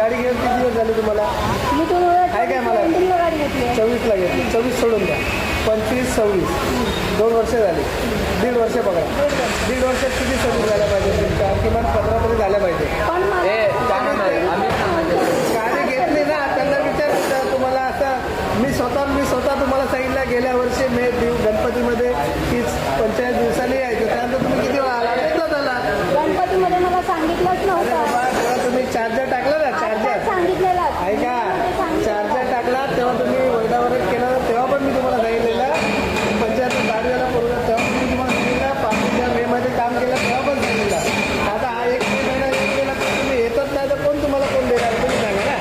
गाडी घेऊन किती दिवस झाले तुम्हाला? मी आहे काय मला? गाडी घेतली आहे. 24ला घेतली. 24 सोडून द्या. 25, 26 2 वर्ष झाली. 1.5 वर्ष बघा. 1.5 वर्षात किती सर्विस झाल्या पाहिजे तुमच्या? किमान 15 तरी झाल्या पाहिजे. पण मला गाडी घेतली ना त्यांना विचार तुम्हाला असं मी स्वतः तुम्हाला सांगितलं गेल्या वर्षी गणपतीमध्ये की 45 दिवसांनी यायचं. त्यानंतर तुम्ही किती वेळा आला? एकदाच आला. गणपतीमध्ये मला सांगितलंच अरे नव्हतं. बाबा तेव्हा तुम्ही चार्जर टाकला ना चार्जर सांगितलेलं ऐका चार्जर टाकला तेव्हा तुम्ही वरडावरच केला तेव्हा पण मी तुम्हाला सांगितलेलं 75 गाडीला पूर्ण तेव्हा मी तुम्हाला सांगितलं 5 मेमध्ये काम केलं तेव्हा पण सांगितलं. आता हा 1 महिना गेला तर तुम्ही येतच नाही तर कोण तुम्हाला कोण देणार तुम्ही सांगा ना.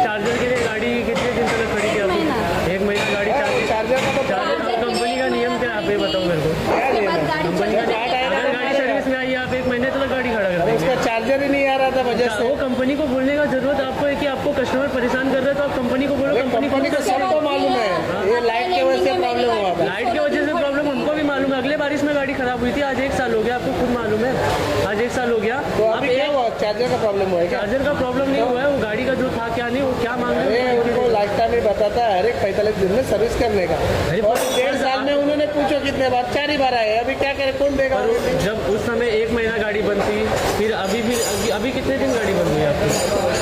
चार्जर के लिए गाड़ी कितने दिन तक खड़ी की आपने? एक महीना गाड़ी चार्जर का तो चार्जर कंपनी का नियम क्या है आप ये बताओ मेरे को। क्या नियम है? कंपनी का अगर गाड़ी सर्विस में आई है आप 1 महीने तक गाड़ी खड़ा कर देंगे। उसका चार्जर ही नहीं आ रहा था वजह से. वो कंपनी को बोलने का जरूरत आपको है कि आपको कस्टमर परेशान कर रहे हैं तो आप कंपनी को बोलो। कंपनी को सबको मालूम है ये लाइट की वजह से प्रॉब्लम हुआ था. लाइट की वजह से प्रॉब्लम हमको भी मालूम है। अगले बारिश में गाड़ी खराब हुई थी। आज 1 साल हो गया आपको खुद मालूम है। आज 1 साल हो गया। तो अब अभी क्या हुआ? चार्जर का प्रॉब्लम हुआ है क्या? चार्जर का प्रॉब्लम नहीं हुआ है। वो गाड़ी का जो था क्या नहीं वो क्या मांग रहे ये हैं उनको लाइफ टाइम ही बताता है हर एक 45 दिन में सर्विस करने का. और 1.5 साल में उन्होंने पूछो कितने बार 4 ही बार आए. अभी क्या करे कौन देगा? जब उस समय 1 महीना गाड़ी बंद थी फिर अभी कितने दिन गाड़ी बंद हुई है आपकी?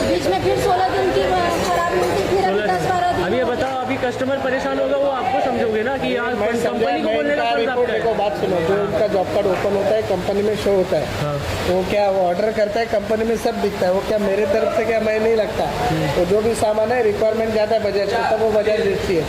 बीच में फिर 16 दिन की खराब हुई थी. फिर अभी 10-12 दिन. अब ये बताओ अभी कस्टमर परेशान होगा वो आपको समझोगे ना कि यार कंपनी को बोलने का फर्ज आपका देखो है। बात सुनो जो उनका जॉब कार्ड ओपन होता है कंपनी में शो होता है हाँ। तो क्या वो ऑर्डर करता है कंपनी में सब दिखता है. वो क्या मेरे तरफ से क्या मैं नहीं लगता. तो जो भी सामान है रिक्वायरमेंट ज़्यादा है बजाज का तब वो बजाज बेचती है.